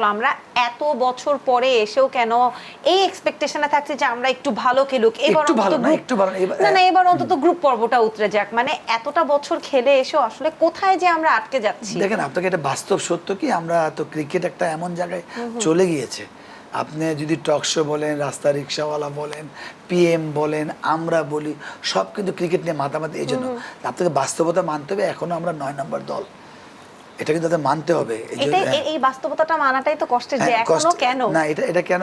আমরা এত বছর পরে এসেও কেন এই এক্সপেকটেশনে থাকছে যে আমরা একটু ভালো খেলুক, এবার এবার অন্তত গ্রুপ পর্বটা উতরে যাক। মানে এতটা বছর খেলে এসেও আসলে কোথায় যে আমরা আটকে যাচ্ছি। দেখেন, আপনাকে এটা বাস্তব সত্য কি, আমরা তো ক্রিকেট একটা এমন জায়গায় চলে গিয়েছে। আপনি যদি টক শো বলেন, রাস্তা রিক্সাওয়ালা বলেন, পিএম বলেন, আমরা বলি, সব কিন্তু ক্রিকেট নিয়ে মাতামাতি। এই জন্য আপনাকে বাস্তবতা মানতে হবে, এখনো আমরা ৯ নম্বর দল, এটা কিন্তু তাদের মানতে হবে। এই বাস্তবতাটা মানাটাই তো কষ্টের, যে এখনো কেন না, এটা কেন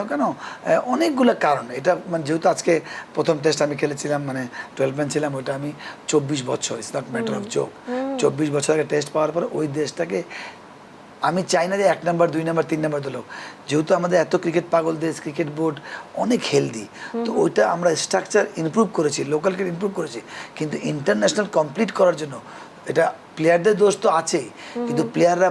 অনেকগুলো কারণ। এটা মানে যেহেতু আজকে প্রথম টেস্ট আমি খেলেছিলাম, মানে 12 ম্যান ছিলাম, ওইটা আমি 24 বছর, it's not matter of joke, 24 বছর আগে টেস্ট পাওয়ার পর ওই দেশটাকে আমি চাই না যে 1 নম্বর 2 নম্বর 3 নম্বর দল হোক। যেহেতু আমাদের এত ক্রিকেট পাগল দেশ, ক্রিকেট বোর্ড অনেক হেলদি, তো ওইটা আমরা স্ট্রাকচার ইমপ্রুভ করেছি, লোকাল ক্রিকেট ইমপ্রুভ করেছি, কিন্তু ইন্টারন্যাশনাল কমপ্লিট করার জন্য এটা প্লেয়ারদের দোষ তো আছেই, কিন্তু প্লেয়াররা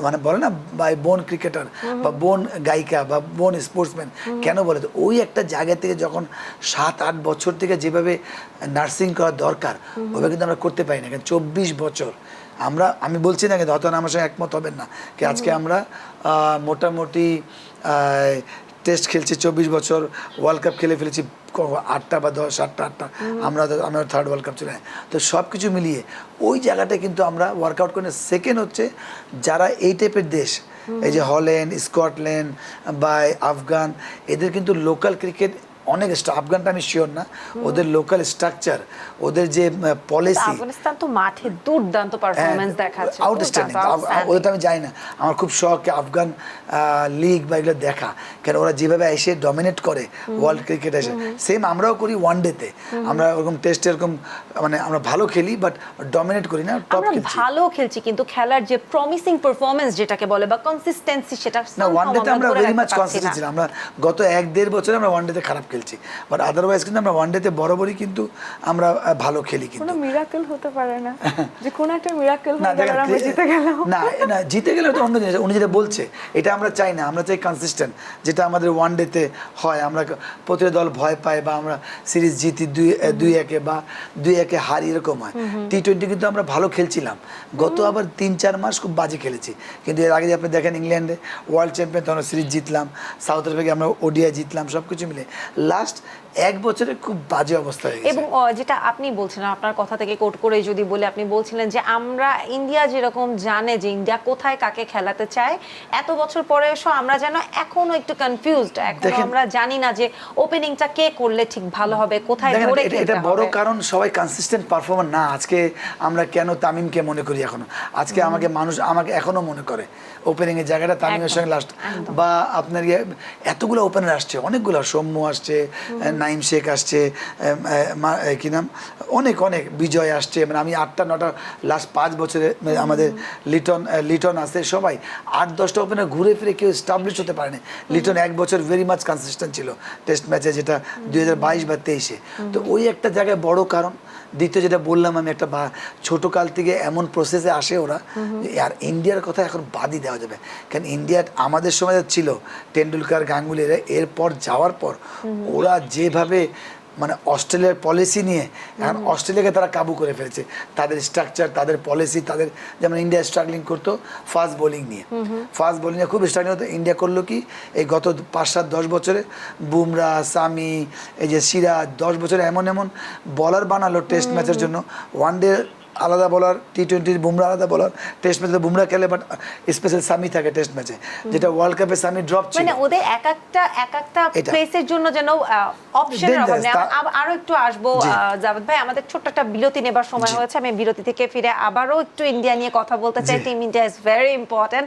মানে বলে না বাই বোন ক্রিকেটার বা বোন গায়িকা বা বোন স্পোর্টসম্যান, কেন বলে তো ওই একটা জায়গা থেকে যখন 7-8 বছর থেকে যেভাবে নার্সিং করা দরকার ওইভাবে কিন্তু আমরা করতে পারি না। কারণ 24 বছর আমি বলছি না, কিন্তু হয়তো আমার সঙ্গে একমত হবেন না, কি আজকে আমরা মোটামুটি টেস্ট খেলছি 24 বছর, ওয়ার্ল্ড কাপ খেলে ফেলেছি 8টা বা 8টা আমরা 3rd ওয়ার্ল্ড কাপ চলে। তো সব কিছু মিলিয়ে ওই জায়গাটা কিন্তু আমরা ওয়ার্কআউট করি। সেকেন্ড হচ্ছে যারা এই টাইপের দেশ, এই যে হল্যান্ড, স্কটল্যান্ড বা আফগান, এদের কিন্তু লোকাল ক্রিকেট অনেক আফগানটা আমি শিওর না, ওদের লোকাল স্ট্রাকচার, ওদের যে পলিসি, আফগানিস্তান তো মাঠে দুর্দান্ত পারফরম্যান্স দেখাচ্ছে, আউটস্ট্যান্ডিং। ওদের তো আমি যাই না, আমার খুব শখ আফগান লিগ বা এগুলো দেখা, কেন ওরা যেভাবে এসে ডমিনেট করে ওয়ার্ল্ড ক্রিকেট এসে, সেম আমরাও করি ওয়ান ডেতে। আমরা ওরকম টেস্টে এরকম মানে আমরা ভালো খেলি, বাট ডমিনেট করি না, টপ খেলছি, ভালো খেলছি, কিন্তু খেলার যে প্রমিসিং পারফরম্যান্স যেটাকে বলে বা কনসিস্টেন্সি, সেটা না। ওয়ান ডেতে আমরা ভেরি মাচ কনসিস্টেন্ট ছিলাম। আমরা গত 1-1.5 বছরে আমরা ওয়ান ডেতে খারাপ খেলছি, বাট আদারওয়াইজ কিন্তু আমরা ওয়ান ডেতে বরাবরই কিন্তু আমরা ভালো খেলি। কিন্তু কোনো মিরাকেল হতে পারে না যে কোন একটা মিরাকেল হয়ে গেল আমরা জিতে গেলাম? না, জিতে গেলে তো অন্য জিনিস। উনি যেটা বলছে এটা আমরা চাই না, আমরা চাই কনসিস্টেন্ট, যেটা আমাদের ওয়ান ডেতে হয়। আমরা প্রতিটা দল ভয় পায় বা আমরা সিরিজ জিতি 2-1 বা 2-1 হারি, এরকম হয়। টি-20 কিন্তু আমরা ভালো খেলছিলাম, গত আবার 3-4 মাস খুব বাজে খেলেছি। কিন্তু এর আগে যে আপনি দেখেন ইংল্যান্ডে ওয়ার্ল্ড চ্যাম্পিয়ন, তখন সিরিজ জিতলাম, সাউথ আফ্রিকায় আমরা ওডিআই জিতলাম, সব কিছু মিলে লাস্ট 1 বছরে খুব বাজে অবস্থা হয়ে গেছে। এবং যেটা আপনি বলছিলেন, আপনার কথা থেকে কোট করে যদি বলে, আপনি বলছিলেন যে আমরা ইন্ডিয়া যেরকম জানে যে ইন্ডিয়া কোথায় কাকে খেলাতে চায়, এত বছর পরে এসো আমরা যেন এখনো একটু কনফিউজড, এখনো আমরা জানি না যে ওপেনিংটা কে করলে ঠিক ভালো হবে, কোথায় ধরে খেলতে হবে। এটা বড় কারণ সবাই কনসিস্টেন্ট পারফর্মার না। আজকে আমরা কেন তামিমকে মনে করি এখনো, আজকে মানুষ আমাকে এখনো মনে করে ওপেনিং এর জায়গাটা তামিমের সঙ্গে লাস্ট। বা আপনার এতগুলো ওপেনার আসছে, অনেকগুলো, সৌম্য আসছে, নাইম শেখ আসছে, কি নাম, অনেক বিজয় আসছে, মানে আমি 8টা-9টা লাস্ট 5 বছরে আমাদের লিটন আছে, সবাই 8-10টা ওপেনার ঘুরে ফিরে কেউ এস্টাবলিশ হতে পারেনি। লিটন 1 বছর ভেরি মাচ কনসিস্টেন্ট ছিল টেস্ট ম্যাচে, যেটা 2022 বা 23-এ। তো ওই একটা জায়গায় বড় কারণ। দ্বিতীয় যেটা বললাম আমি, একটা ছোটকাল থেকে এমন প্রসেসে আসে ওরা, আর ইন্ডিয়ার কথা এখন বাদই দেওয়া যাবে। কারণ ইন্ডিয়া আমাদের সময় ছিল টেন্ডুলকার, গাঙ্গুলি, এরপর যাওয়ার পর ওরা যেভাবে মানে অস্ট্রেলিয়ার পলিসি নিয়ে এখন অস্ট্রেলিয়াকে তারা কাবু করে ফেলেছে, তাদের স্ট্রাকচার, তাদের পলিসি, তাদের যেমন ইন্ডিয়া স্ট্রাগলিং করতো ফাস্ট বোলিং নিয়ে, খুব স্ট্রাগলিং হতো। ইন্ডিয়া করলো কি, এই গত 5-7-10 বছরে বুমরা, সামি, এই যে সিরাজ, 10 বছরে এমন বলার বানালো টেস্ট ম্যাচের জন্য। ওয়ান ডে আলাদা বলার, টি-20 বুমরা আলাদা বলার, টেস্ট ম্যাচে বুমরা খেলে, বাট স্পেশাল সামি থাকে টেস্ট ম্যাচে, যেটা ওয়ার্ল্ড কাপে সামি ড্রপ ছিল। মানে ওদের এক একটা প্লেসের জন্য যেন অপশনের অভাব নেই। আরো একটু আসবো জাভেদ ভাই, আমাদের ছোট্ট একটা বিরতি নেবার সময় হয়েছে। আমি বিরতি থেকে ফিরে আবারও একটু ইন্ডিয়া নিয়ে কথা বলতে চাই। Team India is very important.